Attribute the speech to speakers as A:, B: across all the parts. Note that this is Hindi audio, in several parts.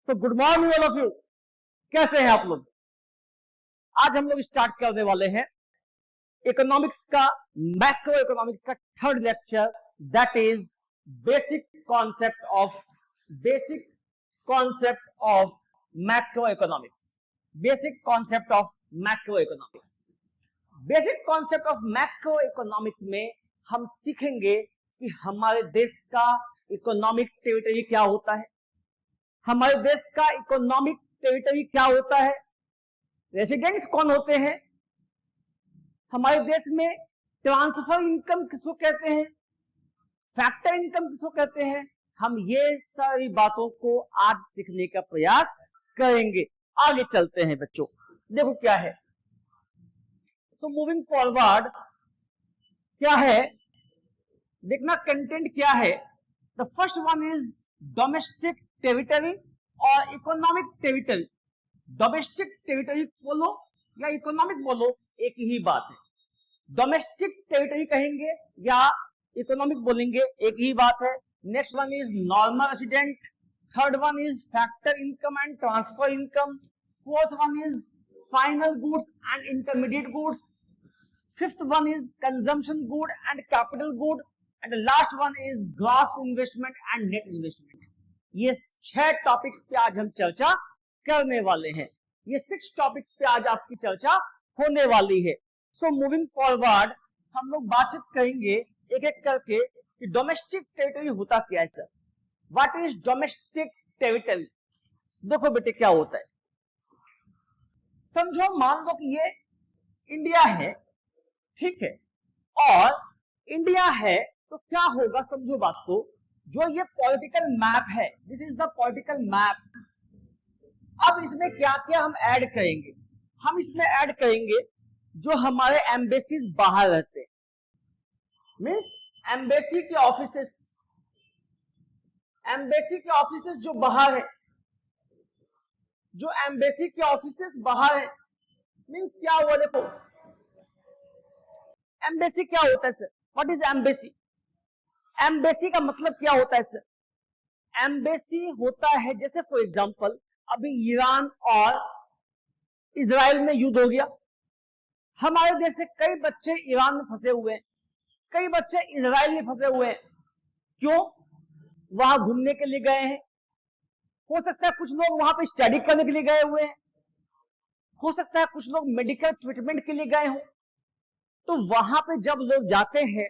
A: So good morning all of you. कैसे हैं आप लोग? आज हम लोग स्टार्ट करने वाले हैं इकोनॉमिक्स का, मैक्रो इकोनॉमिक्स का third lecture, that is basic concept of macro economics. Basic concept of macro economics. Basic concept of macro economics में हम सीखेंगे कि हमारे देश का इकोनॉमिक टेरिटरी क्या होता है, हमारे देश का इकोनॉमिक टेरिटरी क्या होता है, रेसिडेंट्स कौन होते हैं, हमारे देश में ट्रांसफर इनकम किसको कहते हैं, फैक्टर इनकम किसको कहते हैं। हम ये सारी बातों को आज सीखने का प्रयास करेंगे। आगे चलते हैं बच्चों, देखो क्या है। सो मूविंग फॉरवर्ड क्या है, देखना कंटेंट क्या है। The first one is domestic territory और इकोनॉमिक टेरिटरी। डोमेस्टिक टेरिटरी बोलो या इकोनॉमिक बोलो, एक ही बात है। डोमेस्टिक टेरिटरी कहेंगे या इकोनॉमिक बोलेंगे, एक ही बात है। Next one is normal resident, third one is factor income and transfer income, fourth one is final goods and intermediate goods, fifth one is consumption good and capital good, and last one is gross investment and net investment. ये 6 टॉपिक्स पे आज हम चर्चा करने वाले हैं। ये 6 टॉपिक्स पे आज आपकी चर्चा होने वाली है। सो मूविंग फॉरवर्ड हम लोग बातचीत करेंगे एक एक करके कि डोमेस्टिक टेरिटरी होता क्या है sir. What is domestic territory? देखो बेटे क्या होता है, समझो मान लो कि ये इंडिया है, ठीक है, और इंडिया है तो क्या होगा, समझो बात को। जो ये पॉलिटिकल मैप है, this is the political map. अब इसमें क्या क्या हम ऐड करेंगे, हम इसमें ऐड करेंगे जो हमारे एम्बेसीज बाहर रहते हैं, मीन्स एम्बेसी के ऑफिसेस, एम्बेसी के ऑफिसेस जो बाहर है, जो एम्बेसी के ऑफिसेस बाहर है, मीन्स क्या हुआ, देखो एम्बेसी क्या होता है sir, what is embassy? Embassy का मतलब क्या होता है सर? एम्बेसी होता है, जैसे फॉर एग्जांपल अभी ईरान और इजराइल में युद्ध हो गया, हमारे देश से कई बच्चे ईरान में फंसे हुए हैं, कई बच्चे इजराइल में फंसे हुए हैं। क्यों? वहां घूमने के लिए गए हैं, हो सकता है कुछ लोग वहां पे स्टडी करने के लिए गए हुए हैं, हो सकता है कुछ लोग मेडिकल ट्रीटमेंट के लिए गए हों। तो वहां पे जब लोग जाते हैं,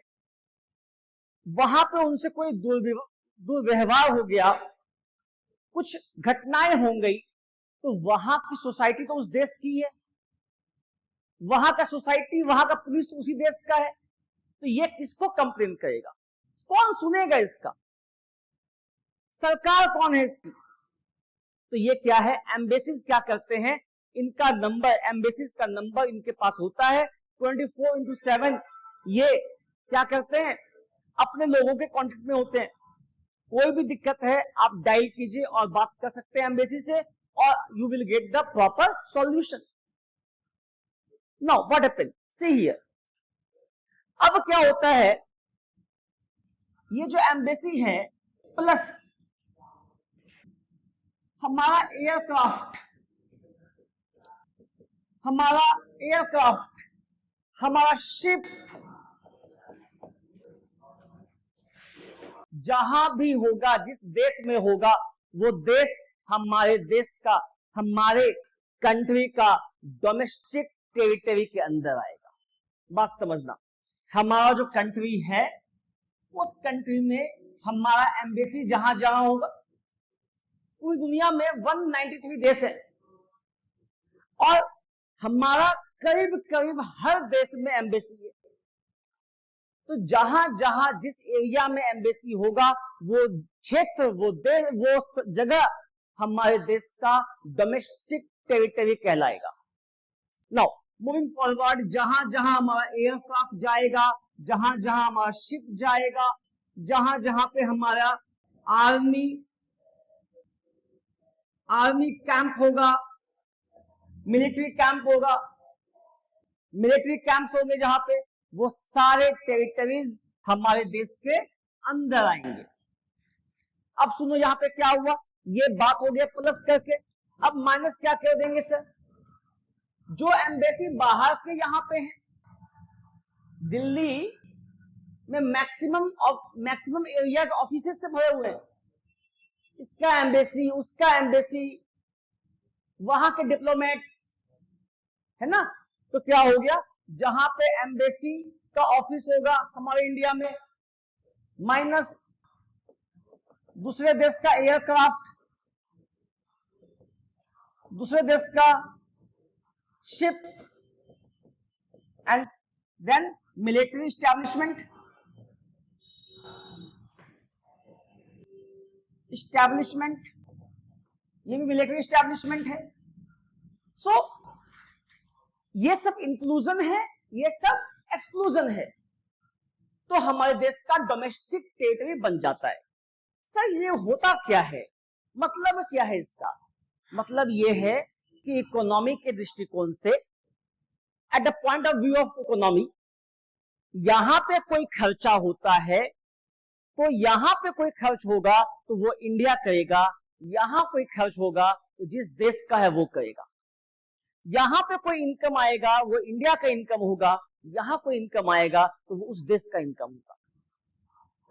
A: वहां पे उनसे कोई दुर्व्यवहार हो गया, कुछ घटनाएं हो गई, तो वहां की सोसाइटी तो उस देश की है, वहां का सोसाइटी, वहां का पुलिस तो उसी देश का है, तो ये किसको कंप्लेन करेगा, कौन सुनेगा इसका? सरकार कौन है इसकी? तो ये क्या है, एम्बेसीज क्या करते हैं, इनका नंबर, एम्बेसीज का नंबर इनके पास होता है 24/7। ये क्या करते हैं, अपने लोगों के कांटेक्ट में होते हैं। कोई भी दिक्कत है आप डायल कीजिए और बात कर सकते हैं एम्बेसी से, और you will get the proper solution. Now what happened, see here. अब क्या होता है, ये जो एम्बेसी है प्लस हमारा एयरक्राफ्ट, हमारा शिप, जहां भी होगा, जिस देश में होगा, वो देश हमारे देश का, हमारे कंट्री का डोमेस्टिक टेरिटरी के अंदर आएगा। बात समझना, हमारा जो कंट्री है उस कंट्री में हमारा एम्बेसी जहां जहां होगा, पूरी दुनिया में 193 देश है, और हमारा करीब करीब हर देश में एम्बेसी है। तो जहां जहां जिस एरिया में एम्बेसी होगा, वो क्षेत्र, वो देश, वो जगह हमारे देश का डोमेस्टिक टेरिटरी कहलाएगा। नाउ मूविंग फॉरवर्ड, जहां जहां हमारा एयरक्राफ्ट जाएगा, जहां जहां हमारा शिप जाएगा, जहां जहां पे हमारा आर्मी कैंप होगा, मिलिट्री कैंप होगा, मिलिट्री कैंप्स होंगे जहां पे, वो सारे टेरिटरीज हमारे देश के अंदर आएंगे। अब सुनो यहां पे क्या हुआ, ये बात हो गया प्लस करके। अब माइनस क्या कर देंगे सर, जो एम्बेसी बाहर के यहां पे है, दिल्ली में मैक्सिमम एरियाज ऑफिस से भरे हुए हैं, इसका एम्बेसी, उसका एम्बेसी, वहां के डिप्लोमेट्स, है ना। तो क्या हो गया, जहां पे एम्बेसी का ऑफिस होगा हमारे इंडिया में, माइनस दूसरे देश का एयरक्राफ्ट, दूसरे देश का ship, and then military establishment, ये भी मिलिट्री एस्टैब्लिशमेंट है। सो ये सब इंक्लूजन है, ये सब एक्सक्लूजन है, तो हमारे देश का डोमेस्टिक टेरिटरी बन जाता है। सर ये होता क्या है, मतलब क्या है इसका, मतलब ये है कि इकोनॉमी के दृष्टिकोण से, at the point of view of economy, यहां पे कोई खर्चा होता है तो यहां पे कोई खर्च होगा तो वो इंडिया करेगा, यहां कोई खर्च होगा तो जिस देश का है वो करेगा, यहां पे कोई इनकम आएगा वो इंडिया का इनकम होगा, यहां कोई इनकम आएगा तो वो उस देश का इनकम होगा।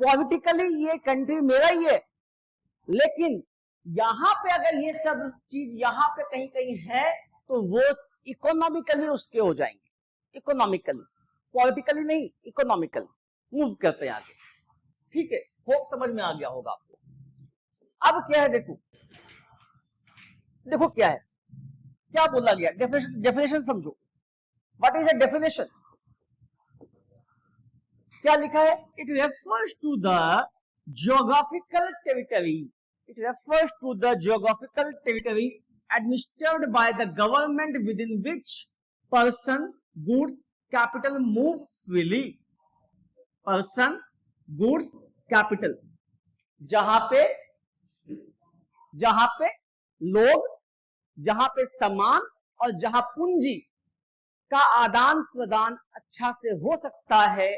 A: पॉलिटिकली ये कंट्री मेरा ही है, लेकिन यहां पे अगर ये सब चीज यहां पे कहीं कहीं है तो वो इकोनॉमिकली उसके हो जाएंगे, इकोनॉमिकली, पॉलिटिकली नहीं, इकोनॉमिकली मूव करते हैं आगे। ठीक है, होप समझ में आ गया होगा आपको। अब क्या है, देखो क्या है, क्या बोला गया, डेफिनेशन समझो। व्हाट इज अ डेफिनेशन, क्या लिखा है, it refers to the geographical territory, it refers to the geographical territory administered by the government within which person, goods, capital move freely, person, goods, capital, जहां पे लोग, जहां पे सामान और जहां पूंजी का आदान प्रदान अच्छा से हो सकता है,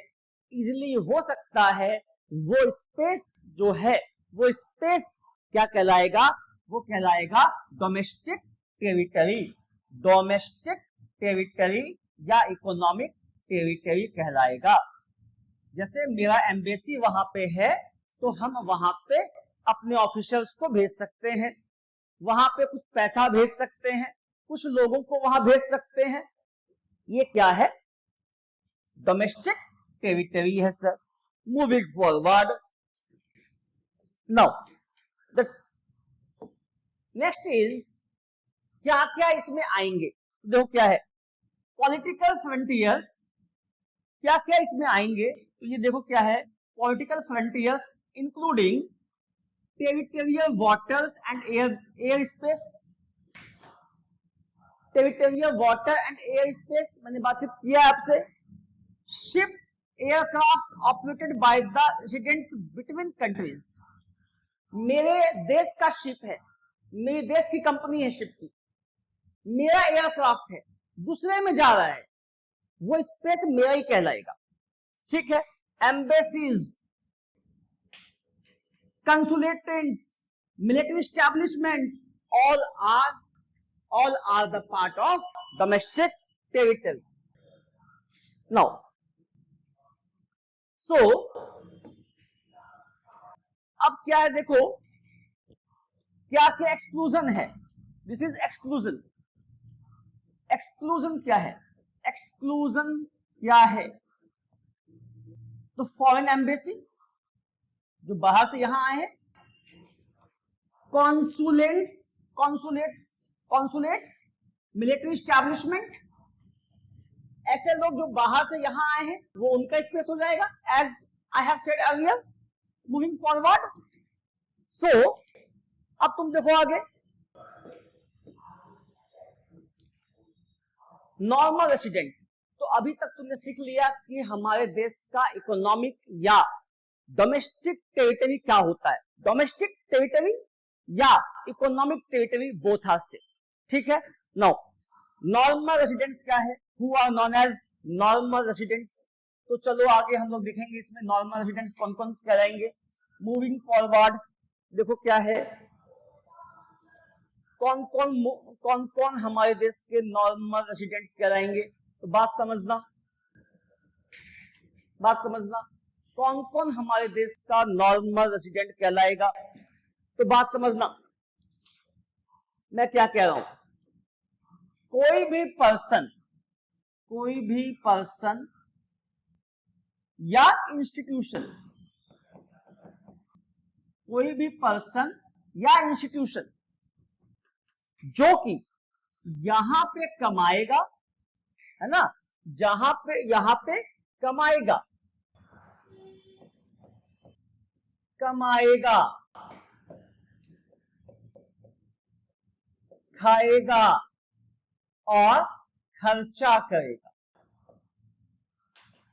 A: इजिली हो सकता है, वो स्पेस जो है, वो स्पेस क्या कहलाएगा, वो कहलाएगा डोमेस्टिक टेरिटरी, डोमेस्टिक टेरिटरी या इकोनॉमिक टेरिटरी कहलाएगा। जैसे मेरा एम्बेसी वहां पे है तो हम वहां पे अपने ऑफिसर्स को भेज सकते हैं, वहां पे कुछ पैसा भेज सकते हैं, कुछ लोगों को वहां भेज सकते हैं, ये क्या है, डोमेस्टिक टेरिटरी है sir. Moving forward, now the next is, क्या क्या इसमें आएंगे, देखो क्या है, पॉलिटिकल फ्रंटियर्स, क्या क्या इसमें आएंगे, तो ये देखो क्या है, political frontiers including territorial waters and air space, territorial water and air space, मैंने बातचीत किया आपसे, ship aircraft operated by the residents between countries, मेरे देश का शिप है, मेरे देश की कंपनी है शिप की, मेरा एयरक्राफ्ट है, दूसरे में जा रहा है, वो स्पेस मेरा ही कहलाएगा। ठीक है, embassies, consulates, military establishment, all are the part of domestic territory. Now, so अब क्या है, देखो क्या क्या एक्सक्लूजन है, दिस इज एक्सक्लूजन। एक्सक्लूजन क्या है, एक्सक्लूजन क्या है, तो फॉरेन एम्बेसी जो बाहर से यहां आए हैं, कॉन्सुलेट्स, मिलिट्री एस्टैब्लिशमेंट, ऐसे लोग जो बाहर से यहां आए हैं वो उनका स्पेस हो जाएगा, as I have said earlier. Moving forward, so अब तुम देखो आगे, नॉर्मल रेसिडेंट, तो अभी तक तुमने सीख लिया कि हमारे देश का इकोनॉमिक या डोमेस्टिक टेरिटरी क्या होता है, डोमेस्टिक टेरिटरी या economic territory both are same. ठीक है, नाउ नॉर्मल रेसिडेंट्स क्या है, who are known as normal residents, तो चलो आगे हम लोग देखेंगे इसमें नॉर्मल रेसिडेंट्स कौन कौन कहलाएंगे। मूविंग फॉरवर्ड, देखो क्या है, कौन कौन हमारे देश के नॉर्मल रेसिडेंट्स कहलाएंगे? तो बात समझना, कौन कौन हमारे देश का नॉर्मल रेसिडेंट कहलाएगा? तो बात समझना, मैं क्या कह रहा हूं, कोई भी पर्सन या इंस्टीट्यूशन, जो कि यहां पे कमाएगा, है ना, यहां पे कमाएगा, खाएगा और खर्चा करेगा,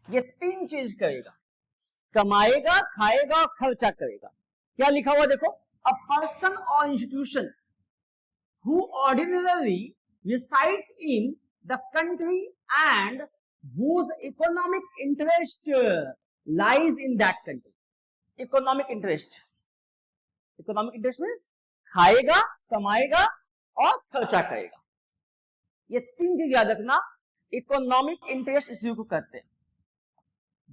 A: ये तीन चीज करेगा, कमाएगा, खाएगा और खर्चा करेगा। क्या लिखा हुआ देखो, अ पर्सन और institution who ordinarily resides in the country and whose economic interest lies in that country. Economic interest means खाएगा, कमाएगा और खर्चा करेगा। ये तीन चीज याद रखना, इकोनॉमिक इंटरेस्ट इसी को कहते हैं।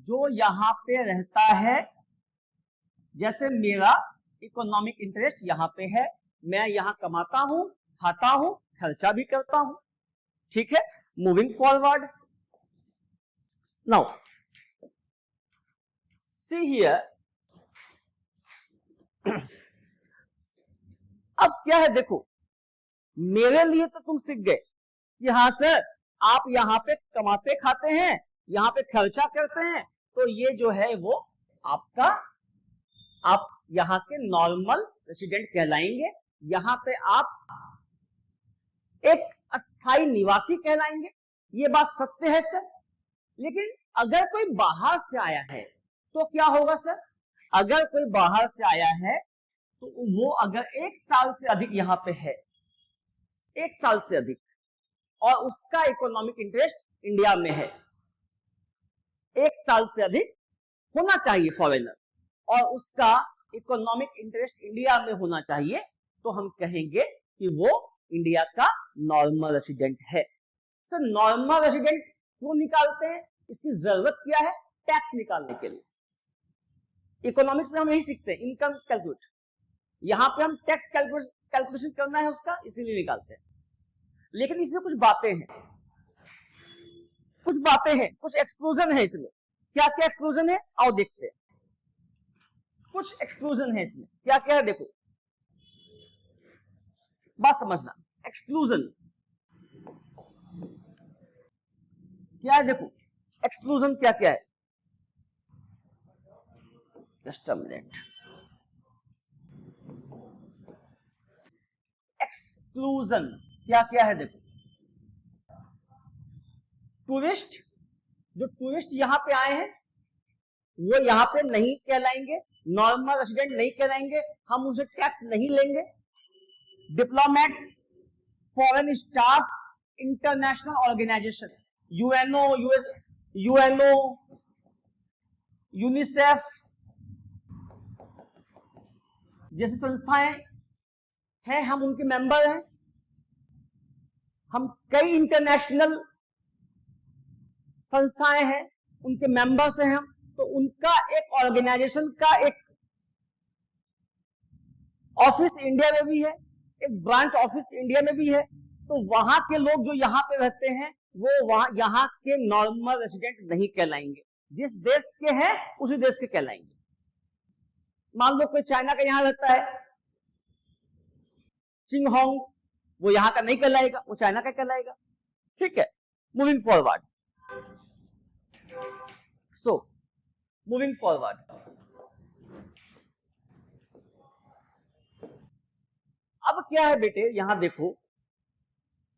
A: जो यहां पे रहता है, जैसे मेरा इकोनॉमिक इंटरेस्ट यहां पे है, मैं यहां कमाता हूं, खाता हूं, खर्चा भी करता हूं, ठीक है। Moving forward, now see here, अब क्या है देखो, मेरे लिए तो तुम सीख गए कि हाँ सर, आप यहां पे कमाते खाते हैं, यहां पे खर्चा करते हैं, तो ये जो है वो आपका, आप यहां के नॉर्मल रेसिडेंट कहलाएंगे, यहां पे आप एक अस्थाई निवासी कहलाएंगे। ये बात सत्य है सर, लेकिन अगर कोई बाहर से आया है तो क्या होगा सर? अगर कोई बाहर से आया है तो वो अगर 1 साल से अधिक यहां पे है, 1 साल से अधिक, और उसका इकोनॉमिक इंटरेस्ट इंडिया में है, 1 साल से अधिक होना चाहिए फॉरेनर, और उसका इकोनॉमिक इंटरेस्ट इंडिया में होना चाहिए, तो हम कहेंगे कि वो इंडिया का नॉर्मल रेसिडेंट है। सर नॉर्मल रेसिडेंट क्यों निकालते हैं? इसकी जरूरत क्या है? टैक्स निकालने के लिए। इकोनॉमिक्स में हम यही सीखते हैं, इनकम कैलकुलेट, यहां पे हम टैक्स कैलकुलेशन करना है उसका, इसीलिए निकालते हैं। लेकिन इसमें कुछ बातें हैं, कुछ एक्सक्लूजन है इसमें। क्या क्या एक्सक्लूजन है आओ देखते हैं। कुछ एक्सक्लूजन है इसमें, क्या क्या है देखो, बात समझना। एक्सक्लूजन क्या है देखो, एक्सक्लूजन क्या क्या है, जस्ट अ मिनट। एक्सक्लूजन क्या क्या है देखो, टूरिस्ट, जो टूरिस्ट यहां पे आए हैं वो यहां पे नहीं कहलाएंगे, नॉर्मल रेसिडेंट नहीं कहलाएंगे, हम उनसे टैक्स नहीं लेंगे। Diplomats, foreign staff, international organization, UNO, UNICEF जैसी संस्थाएं हैं, हम उनके मेंबर हैं। हम कई इंटरनेशनल संस्थाएं हैं, उनके मेंबर्स हैं हम, तो उनका एक ऑर्गेनाइजेशन का एक ऑफिस इंडिया में भी है, एक ब्रांच ऑफिस इंडिया में भी है, तो वहां के लोग जो यहां पे रहते हैं वो वहां यहां के नॉर्मल रेसिडेंट नहीं कहलाएंगे, जिस देश के हैं उसी देश के कहलाएंगे। मान लो कोई चाइना का यहां रहता है, चिंगहोंग, वो यहां का नहीं कहलाएगा, वो चाइना का कहलाएगा, ठीक है। Moving forward, so moving forward, अब क्या है बेटे, यहां देखो,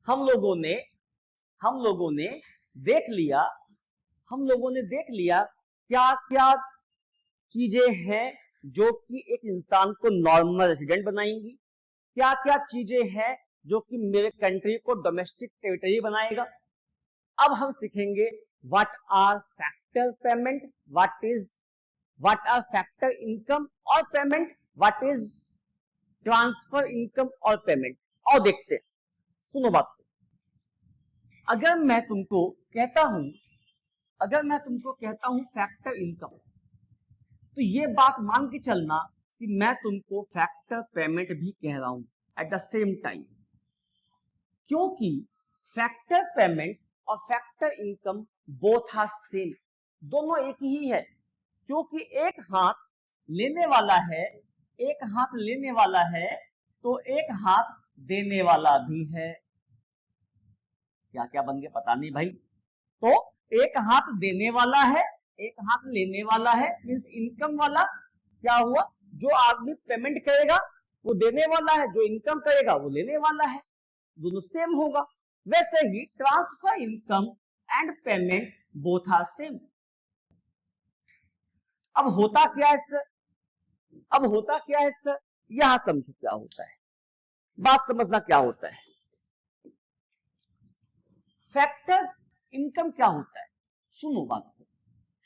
A: हम लोगों ने देख लिया क्या क्या चीजें हैं जो कि एक इंसान को नॉर्मल रेसिडेंट बनाएंगी, क्या क्या चीजें हैं जो कि मेरे कंट्री को डोमेस्टिक टेरिटरी बनाएगा। अब हम सीखेंगे what are factor payment, what are factor income और payment, what is transfer income और पेमेंट। और देखते हैं, सुनो बात। अगर मैं तुमको कहता हूं फैक्टर इनकम, तो ये बात मान के चलना कि मैं तुमको फैक्टर पेमेंट भी कह रहा हूं एट द सेम टाइम, क्योंकि फैक्टर पेमेंट और factor income both are same, दोनों एक ही है, क्योंकि एक हाथ लेने वाला है तो एक हाथ देने वाला भी है। क्या क्या बन गया पता नहीं भाई। तो एक हाथ देने वाला है, एक हाथ लेने वाला है, मींस इनकम वाला क्या हुआ, जो आदमी पेमेंट करेगा वो देने वाला है, जो इनकम करेगा वो लेने वाला है, दोनों सेम होगा। वैसे ही transfer income and payment both are same. अब होता क्या है सर, यहां समझो क्या होता है, बात समझना क्या होता है। फैक्टर इनकम क्या होता है, सुनो बात को।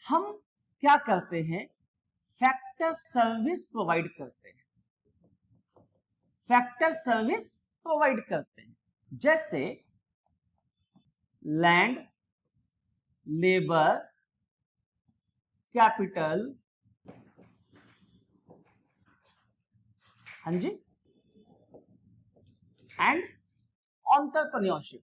A: हम क्या करते हैं, फैक्टर सर्विस प्रोवाइड करते हैं, जैसे लैंड, लेबर, कैपिटल, हाँ जी, एंड एंटरप्रेन्योरशिप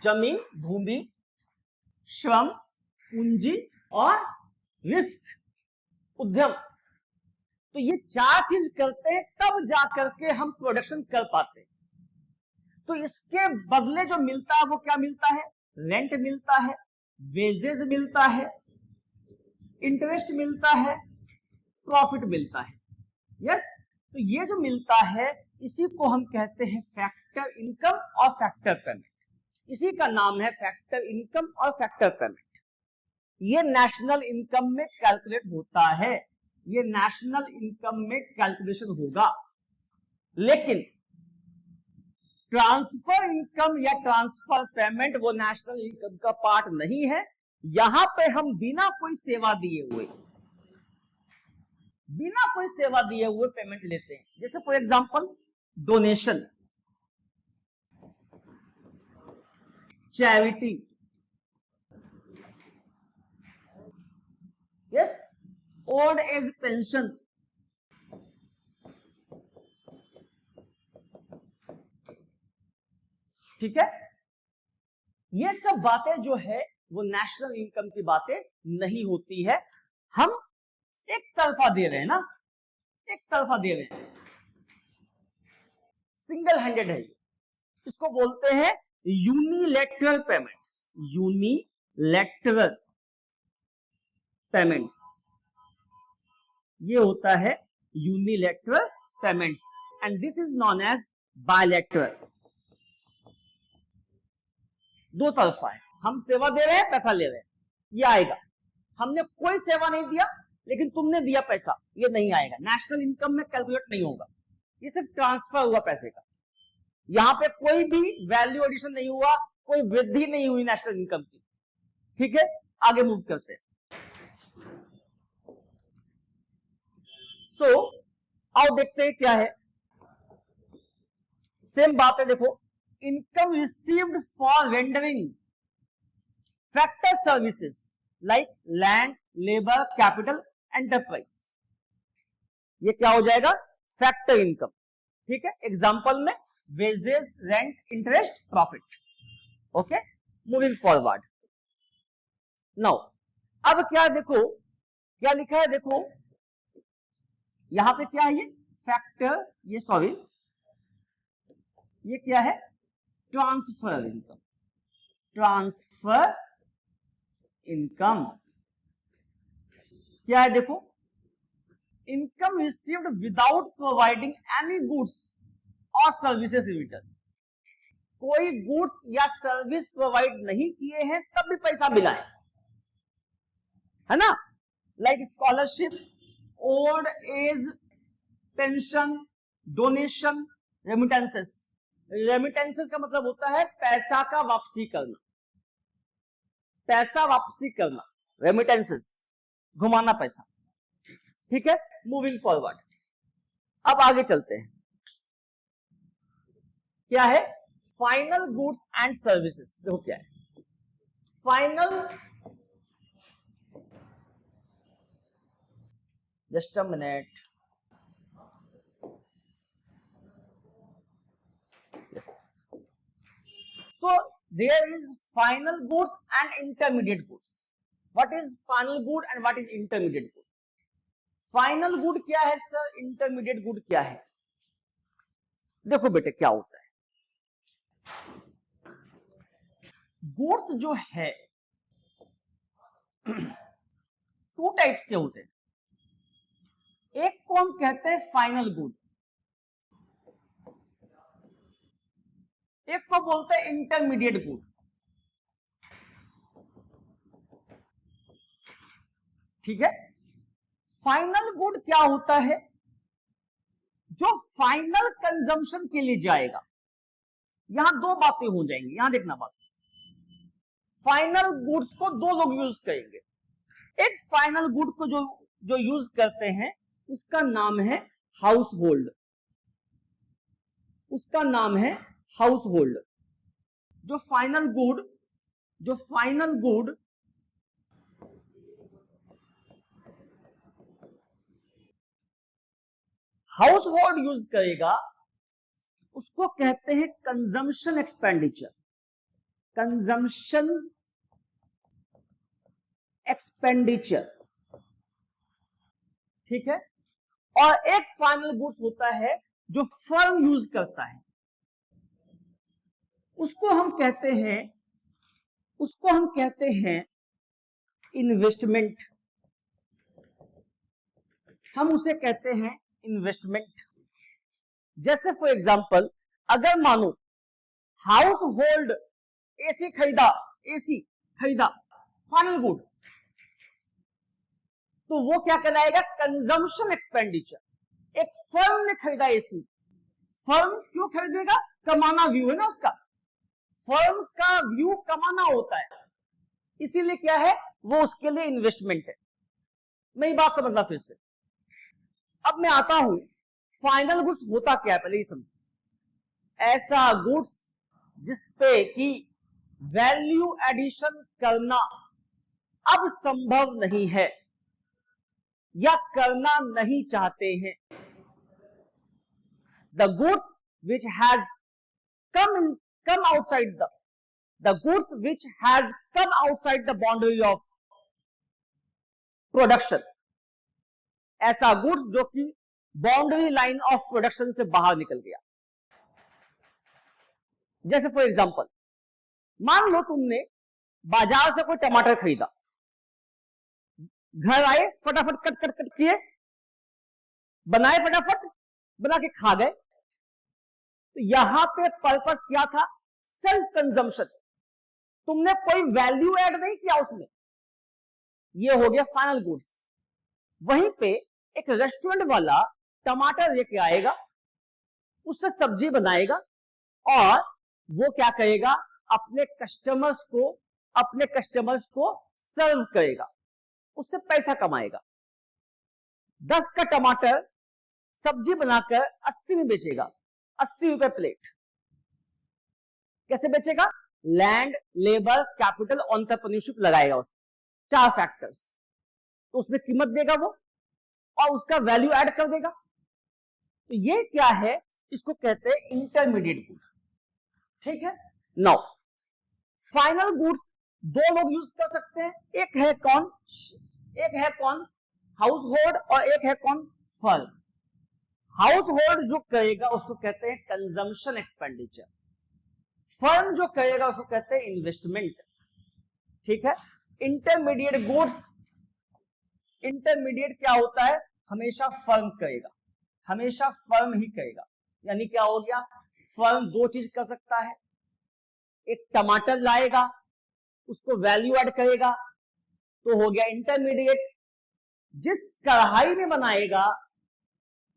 A: जमीन, भूमि, श्रम, पूंजी और रिस्क, उद्यम। तो ये चार चीज करते हैं तब जाकर के हम प्रोडक्शन कर पाते हैं। तो इसके बदले जो मिलता है वो क्या मिलता है, रेंट मिलता है, वेजेस मिलता है, इंटरेस्ट मिलता है, प्रॉफिट मिलता है। यस, तो ये जो मिलता है इसी को हम कहते हैं फैक्टर इनकम और फैक्टर पेमेंट। इसी का नाम है फैक्टर इनकम और फैक्टर पेमेंट। ये नेशनल इनकम में कैलकुलेट होता है, ये नेशनल इनकम में कैलकुलेशन होगा। लेकिन ट्रांसफर इनकम या ट्रांसफर पेमेंट वो नेशनल इनकम का पार्ट नहीं है। यहां पे हम बिना कोई सेवा दिए हुए पेमेंट लेते हैं। जैसे for example donation, charity, yes, old age pension, ठीक है। ये सब बातें जो है वो नेशनल इनकम की बातें नहीं होती है। हम एक तरफा दे रहे हैं ना, सिंगल हैंडेड है। इसको बोलते हैं यूनिलैटरल पेमेंट्स। ये होता है unilateral payments and this is known as bilateral. दो तरफा है, हम सेवा दे रहे हैं, पैसा ले रहे हैं, ये आएगा। हमने कोई सेवा नहीं दिया लेकिन तुमने दिया पैसा, ये नहीं आएगा, नेशनल इनकम में कैलकुलेट नहीं होगा। ये सिर्फ ट्रांसफर हुआ पैसे का, यहां पे कोई भी वैल्यू एडिशन नहीं हुआ, कोई वृद्धि नहीं हुई नेशनल इनकम की। ठीक है, आगे मूव करते हैं। सो आओ देखते हैं क्या है। सेम बात है, देखो, income received for rendering factor services like land, labour, capital, enterprise, ये क्या हो जाएगा, फैक्टर इनकम। ठीक है, एग्जांपल में wages, rent, interest, profit. Okay, moving forward now. अब क्या देखो, क्या लिखा है, देखो यहां पे क्या है, ये फैक्टर, ये सॉरी, ये क्या है, ट्रांसफर इनकम क्या है, देखो, income received without providing any goods और सर्विसेज इन रिटर्न। कोई गुड्स या सर्विस प्रोवाइड नहीं किए हैं तब भी पैसा मिला है ना, like scholarship, old age pension, donation, remittances. Remittances का मतलब होता है पैसा का वापसी करना, पैसा वापसी करना, रेमिटेंसेस, घुमाना पैसा। ठीक है, मूविंग फॉरवर्ड। अब आगे चलते हैं, क्या है फाइनल गुड्स एंड सर्विसेज। देखो क्या है final, just a minute, yes, so there is final goods and intermediate goods. What is final good and what is intermediate good? Final good क्या है सर, इंटरमीडिएट गुड क्या है? देखो बेटे क्या होता है, गुड्स जो है टू टाइप्स के होते हैं। एक को हम कहते हैं फाइनल गुड, एक को बोलते हैं इंटरमीडिएट गुड। ठीक है, फाइनल गुड क्या होता है, जो फाइनल कंजम्पशन के लिए जाएगा। यहां दो बातें हो जाएंगी, यहां देखना बात, फाइनल गुड्स को दो लोग यूज करेंगे। एक फाइनल गुड को जो यूज करते हैं उसका नाम है हाउस होल्ड, उसका नाम है हाउस होल्ड। जो final good house hold use करेगा उसको कहते हैं कंजम्पशन एक्सपेंडिचर, कंजम्पशन एक्सपेंडिचर। ठीक है, और एक फाइनल गुड्स होता है जो फर्म यूज करता है, उसको हम कहते हैं इन्वेस्टमेंट, हम उसे कहते हैं इन्वेस्टमेंट। जैसे फॉर एग्जांपल, अगर मानो हाउस होल्ड एसी खरीदा फाइनल गुड, तो वो क्या कहलाएगा, कंजम्पशन एक्सपेंडिचर। एक फर्म ने खरीदा एसी, फर्म क्यों खरीदेगा, कमाना व्यू है ना उसका, फर्म का व्यू कमाना होता है, इसीलिए क्या है वो उसके लिए इन्वेस्टमेंट है। मेरी बात समझना फिर से। अब मैं आता हूं फाइनल गुड्स होता क्या है, पहले ही समझो। ऐसा गुड्स जिसपे कि वैल्यू एडिशन करना अब संभव नहीं है या करना नहीं चाहते हैं। The goods which has come outside the goods which has come outside the boundary of production, ऐसा गुड्स जो कि बाउंड्री लाइन ऑफ प्रोडक्शन से बाहर निकल गया। जैसे फॉर एग्जांपल, मान लो तुमने बाजार से कोई टमाटर खरीदा, घर आए फटाफट कट किए, बनाए, फटाफट बना के खा गए। तो यहां पे पर्पस क्या था, सेल्फ कंजम्पशन, तुमने कोई वैल्यू ऐड नहीं किया उसमें, ये हो गया फाइनल गुड्स। वहीं पे एक रेस्टोरेंट वाला टमाटर लेके आएगा, उससे सब्जी बनाएगा और वो क्या करेगा, अपने कस्टमर्स को सर्व करेगा, उससे पैसा कमाएगा। 10 का टमाटर सब्जी बनाकर 80 में बेचेगा, 80 रुपए प्लेट। कैसे बेचेगा, लैंड, लेबर, कैपिटल, एंटरप्रेन्योरशिप लगाएगा उसमें, 4 फैक्टर्स, तो उसमें कीमत देगा वो और उसका वैल्यू ऐड कर देगा। तो ये क्या है, इसको कहते हैं इंटरमीडिएट गुड। ठीक है, नाउ फाइनल गुड्स दो लोग यूज कर सकते हैं, एक है कौन हाउस होल्ड और एक है कौन, फर्म। हाउस होल्ड जो करेगा उसको कहते हैं कंजम्पशन एक्सपेंडिचर, फर्म जो करेगा उसको कहते हैं इन्वेस्टमेंट। ठीक है, इंटरमीडिएट गुड्स, इंटरमीडिएट क्या होता है, हमेशा फर्म करेगा, हमेशा फर्म ही करेगा। यानी क्या हो गया, फर्म दो चीज कर सकता है, एक टमाटर लाएगा, उसको वैल्यू ऐड करेगा, तो हो गया इंटरमीडिएट। जिस कढ़ाई में बनाएगा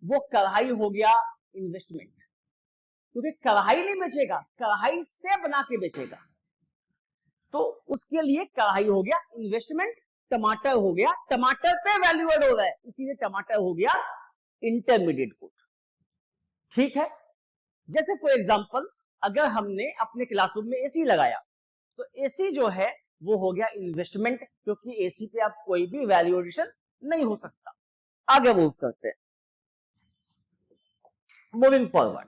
A: वो कढ़ाई हो गया इन्वेस्टमेंट। क्योंकि कढ़ाई नहीं बेचेगा, कढ़ाई से बना के बेचेगा, तो उसके लिए कढ़ाई हो गया इन्वेस्टमेंट, टमाटर हो गया, टमाटर पे वैल्यू एड हो रहा है, इसीलिए टमाटर हो गया इंटरमीडिएट गुड। ठीक है, जैसे फॉर एग्जांपल अगर हमने अपने क्लासरूम में एसी लगाया, तो एसी जो है वो हो गया इन्वेस्टमेंट, क्योंकि एसी पे आप कोई भी वैल्यू एडिशन नहीं हो सकता। आगे मूव करते हैं, moving forward.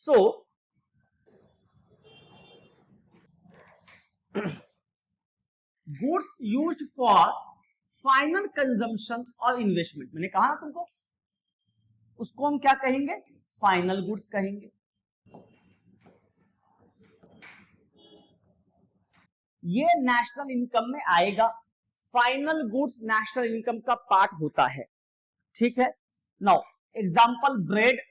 A: So goods used for final consumption और इन्वेस्टमेंट, मैंने कहा ना तुमको, उसको हम क्या कहेंगे, फाइनल गुड्स कहेंगे। ये नेशनल इनकम में आएगा, फाइनल गुड्स नेशनल इनकम का पार्ट होता है। ठीक है, now example bread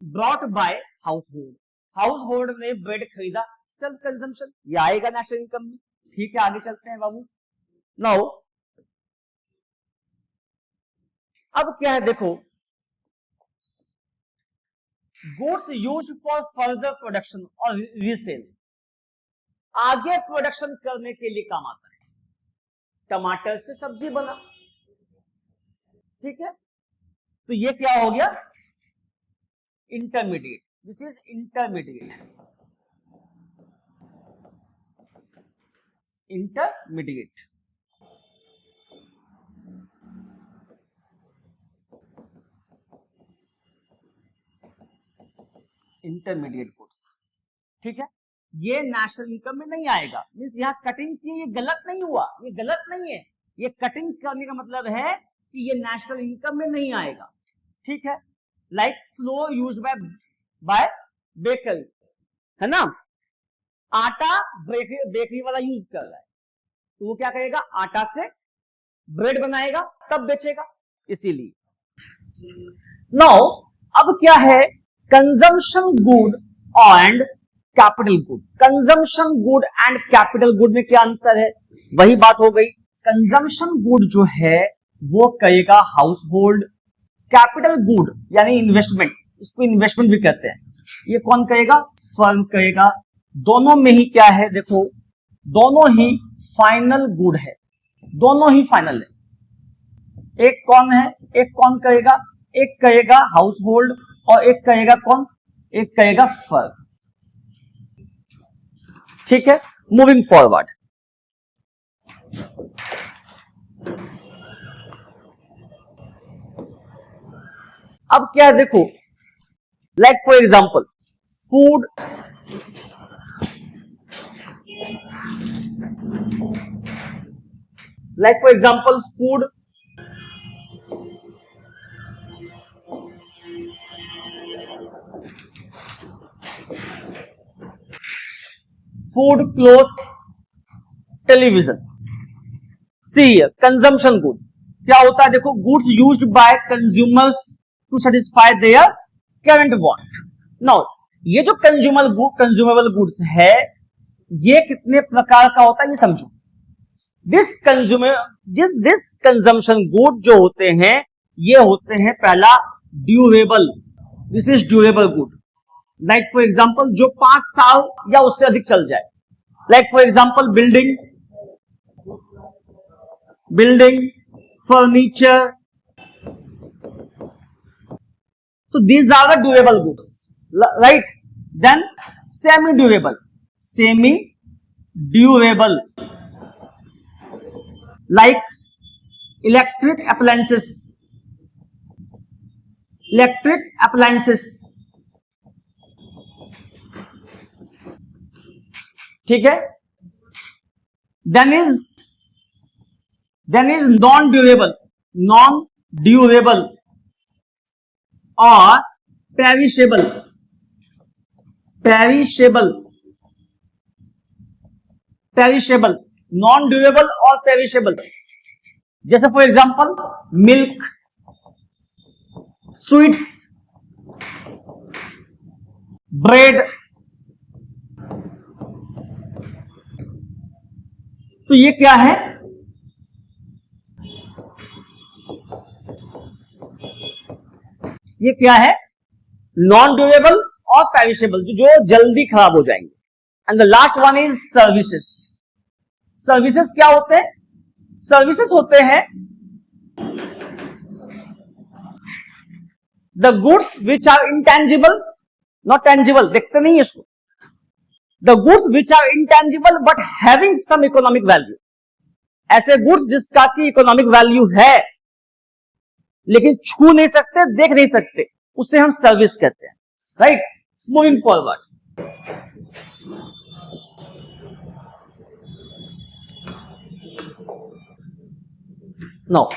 A: brought by house hold, house hold ने ब्रेड खरीदा, सेल्फ कंजम्पशन, ये आएगा नेशनल इनकम में। ठीक है, आगे चलते हैं बाबू। नाउ अब क्या है, देखो goods used for further production और रीसेल, आगे प्रोडक्शन करने के लिए काम आता है। टमाटर से सब्जी बना, ठीक है, तो ये क्या हो गया, intermediate, this is intermediate, intermediate. Intermediate goods, ठीक है, ये नेशनल इनकम में नहीं आएगा, मींस यहां कटिंग की, ये गलत नहीं हुआ, ये गलत नहीं है, ये कटिंग करने का मतलब है कि ये नेशनल इनकम में नहीं आएगा। ठीक है, like floor used by bakery, है ना, आटा बेकरी वाला यूज कर रहा है, तो वो क्या करेगा, आटा से ब्रेड बनाएगा तब बेचेगा, इसीलिए। नाउ अब क्या है, consumption good and capital good. Consumption good and capital good में क्या अंतर है, वही बात हो गई। कंजम्पशन गुड जो है वो कहेगा हाउस होल्ड, कैपिटल गुड यानी इन्वेस्टमेंट, इसको इन्वेस्टमेंट भी कहते हैं, ये कौन कहेगा, फर्म कहेगा। दोनों में ही क्या है, देखो दोनों ही फाइनल गुड है, दोनों ही फाइनल है। एक कौन है, एक कौन कहेगा, एक कहेगा हाउस होल्ड और एक कहेगा कौन, एक कहेगा फर्म। ठीक है, मूविंग फॉरवर्ड। अब क्या है, देखो like for example food, like for example food, food, cloth, television. See consumption good क्या होता है, देखो goods used by consumers to satisfy their current want. Now ये जो कंज्यूमेबल गुड्स है ये कितने प्रकार का होता है ये समझो। दिस कंजम्पशन गुड जो होते हैं ये होते हैं, पहला durable, this is durable good, like for example जो 5 साल या उससे अधिक चल जाए, like for example building, furniture, so these are the durable goods, right? Then semi durable like electric appliances, ठीक है। then is non durable और perishable, नॉन ड्यूरेबल और पेरिशेबल, जैसे for example milk, sweets, bread. तो ये क्या है, ये क्या है, नॉन ड्यूरेबल और पेरिशेबल, जो जल्दी खराब हो जाएंगे। And the last one is services. Services क्या होते हैं? सर्विसेज होते हैं the goods which are intangible, not tangible, देखते नहीं है इसको, the goods which are intangible but having some economic value. ऐसे गुड्स जिसका की इकोनॉमिक वैल्यू है लेकिन छू नहीं सकते, देख नहीं सकते, उसे हम सर्विस कहते हैं, right. Moving forward, know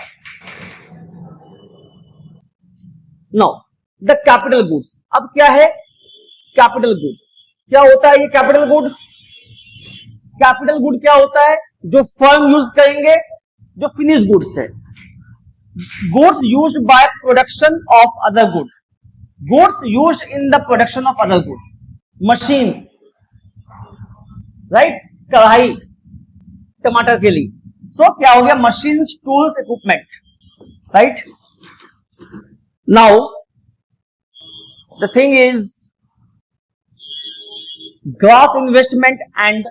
A: the capital goods. अब क्या है कैपिटल गुड? क्या होता है ये कैपिटल गुड? कैपिटल गुड क्या होता है? जो फर्म यूज करेंगे, जो फिनिश गुड्स है, goods used by production of other good, goods used in the production of other good, machine, right, कढ़ाई टमाटर के लिए, सो क्या हो गया? Machines, tools, equipment, right. Now the thing is gross investment and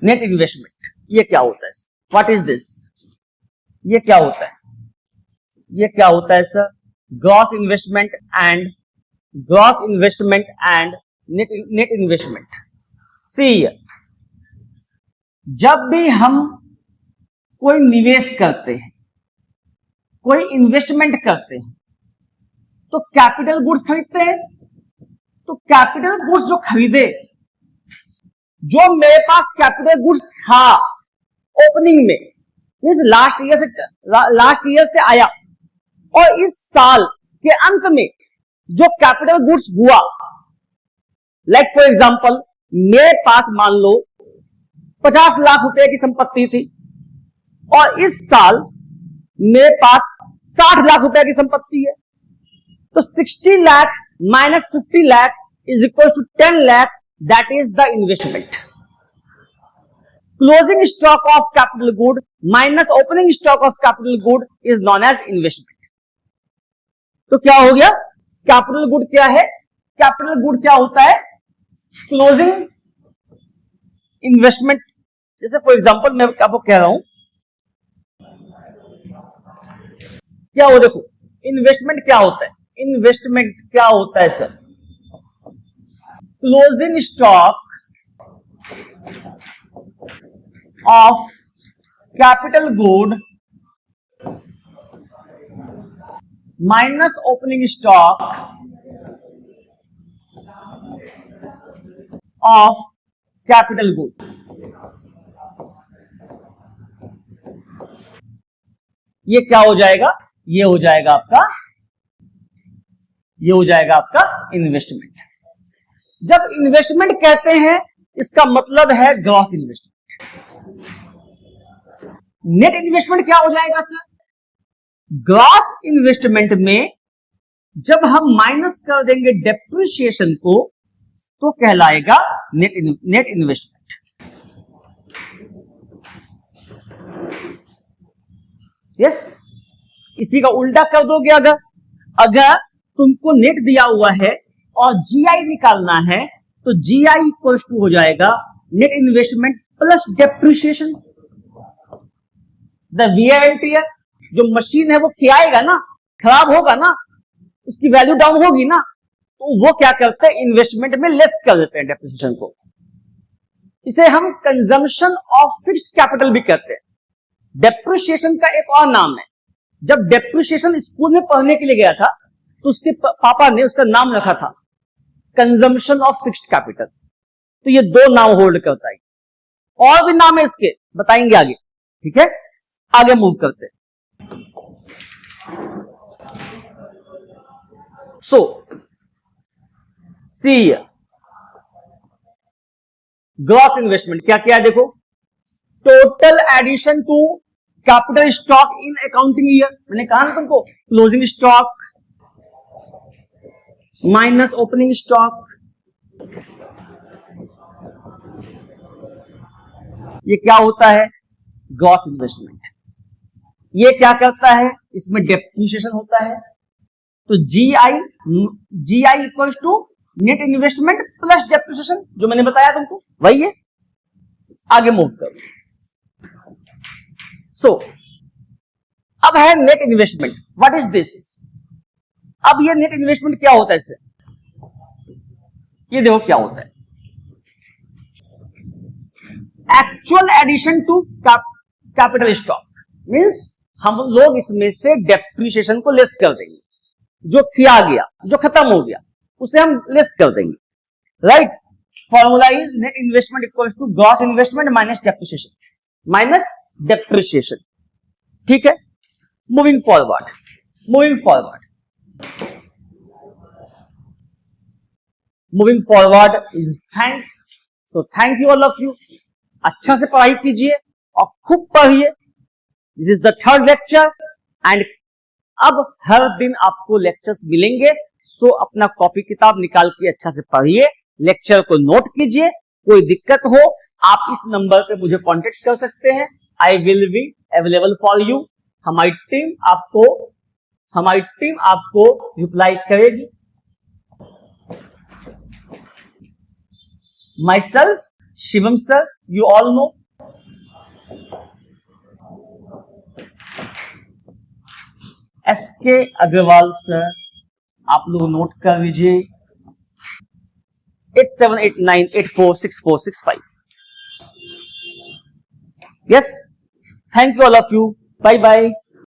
A: net investment. ये क्या होता है? What is this? ये क्या होता है? ये क्या होता है sir? Gross investment and net investment. See, जब भी हम कोई निवेश करते हैं, कोई इन्वेस्टमेंट करते हैं, तो कैपिटल गुड्स खरीदते हैं। तो कैपिटल गुड्स जो खरीदे, जो मेरे पास कैपिटल गुड्स था ओपनिंग में, मींस लास्ट ईयर से आया, और इस साल के अंत में जो कैपिटल गुड्स हुआ, लाइक फॉर एग्जांपल मेरे पास मान लो 50 लाख रुपए की संपत्ति थी और इस साल मेरे पास 60 लाख रुपए की संपत्ति है, तो 60 lakh minus 50 lakh is equal to 10 lakh, that is the investment. Closing stock of capital good minus opening stock of capital good is known as investment. तो क्या हो गया? कैपिटल गुड क्या है? कैपिटल गुड क्या होता है? Closing investment. जैसे फॉर एग्जांपल मैं आपको कह रहा हूं, क्या हो, देखो इन्वेस्टमेंट क्या होता है? इन्वेस्टमेंट क्या होता है sir? Closing stock of capital good minus opening stock of capital good. ये क्या हो जाएगा? ये हो जाएगा आपका इन्वेस्टमेंट। जब इन्वेस्टमेंट कहते हैं, इसका मतलब है ग्रॉस इन्वेस्टमेंट। नेट इन्वेस्टमेंट क्या हो जाएगा सर? ग्रॉस इन्वेस्टमेंट में जब हम माइनस कर देंगे डेप्रिसिएशन को, तो कहलाएगा नेट इन्वेस्टमेंट। यस, इसी का उल्टा कर दोगे। अगर तुमको नेट दिया हुआ है और जीआई निकालना है, तो जीआई इक्वल टू हो जाएगा net investment plus depreciation. The VRLT है, जो मशीन है वो खियाएगा ना, खराब होगा ना, उसकी वैल्यू डाउन होगी ना, तो वो क्या करते हैं? इन्वेस्टमेंट में लेस कर देते हैं डेप्रिसिएशन को। इसे हम कंजम्पशन ऑफ फिक्स्ड कैपिटल भी कहते हैं। डेप्रिसिएशन का एक और नाम है। जब डेप्रिसिएशन स्कूल में पढ़ने के लिए गया था, तो उसके पापा ने उसका नाम रखा था कंजम्पशन ऑफ फिक्स्ड कैपिटल। तो ये दो नाम होल्ड करता है, और भी नाम है इसके, बताएंगे आगे, ठीक है। आगे मूव करते हैं। सो सी, ग्रॉस इन्वेस्टमेंट क्या क्या है? देखो, total addition to capital stock in accounting year. मैंने कहा ना तुमको, closing stock minus opening stock, ये क्या होता है? Gross investment. ये क्या करता है? इसमें डेप्रिसिएशन होता है, तो G I equals to net investment plus depreciation, जो मैंने बताया तुमको वही है। आगे मूव करो। सो अब है net investment. What is this? अब ये नेट इन्वेस्टमेंट क्या होता है इससे? ये देखो क्या होता है, actual addition to capital stock, means हम लोग इसमें से डेप्रिसिएशन को लेस कर देंगे, जो किया गया, जो खत्म हो गया उसे हम लेस कर देंगे, right. Formula is net investment equals to gross investment minus depreciation, ठीक है। Moving forward is thanks. So thank you all of you. अच्छा से पढ़ाई कीजिए और खूब पढ़िए। This is the third lecture and अब हर दिन आपको लेक्चर्स मिलेंगे। सो अपना कॉपी किताब निकाल के अच्छा से पढ़िए, लेक्चर को नोट कीजिए। कोई दिक्कत हो आप इस नंबर पे मुझे कांटेक्ट कर सकते हैं। I will be available for you. हमारी टीम आपको रिप्लाई करेगी। Myself Shivam sir, you all know. SK Agarwal sir, आप लोग नोट कर लीजिए 8789846465। Yes, thank you all of you. Bye bye.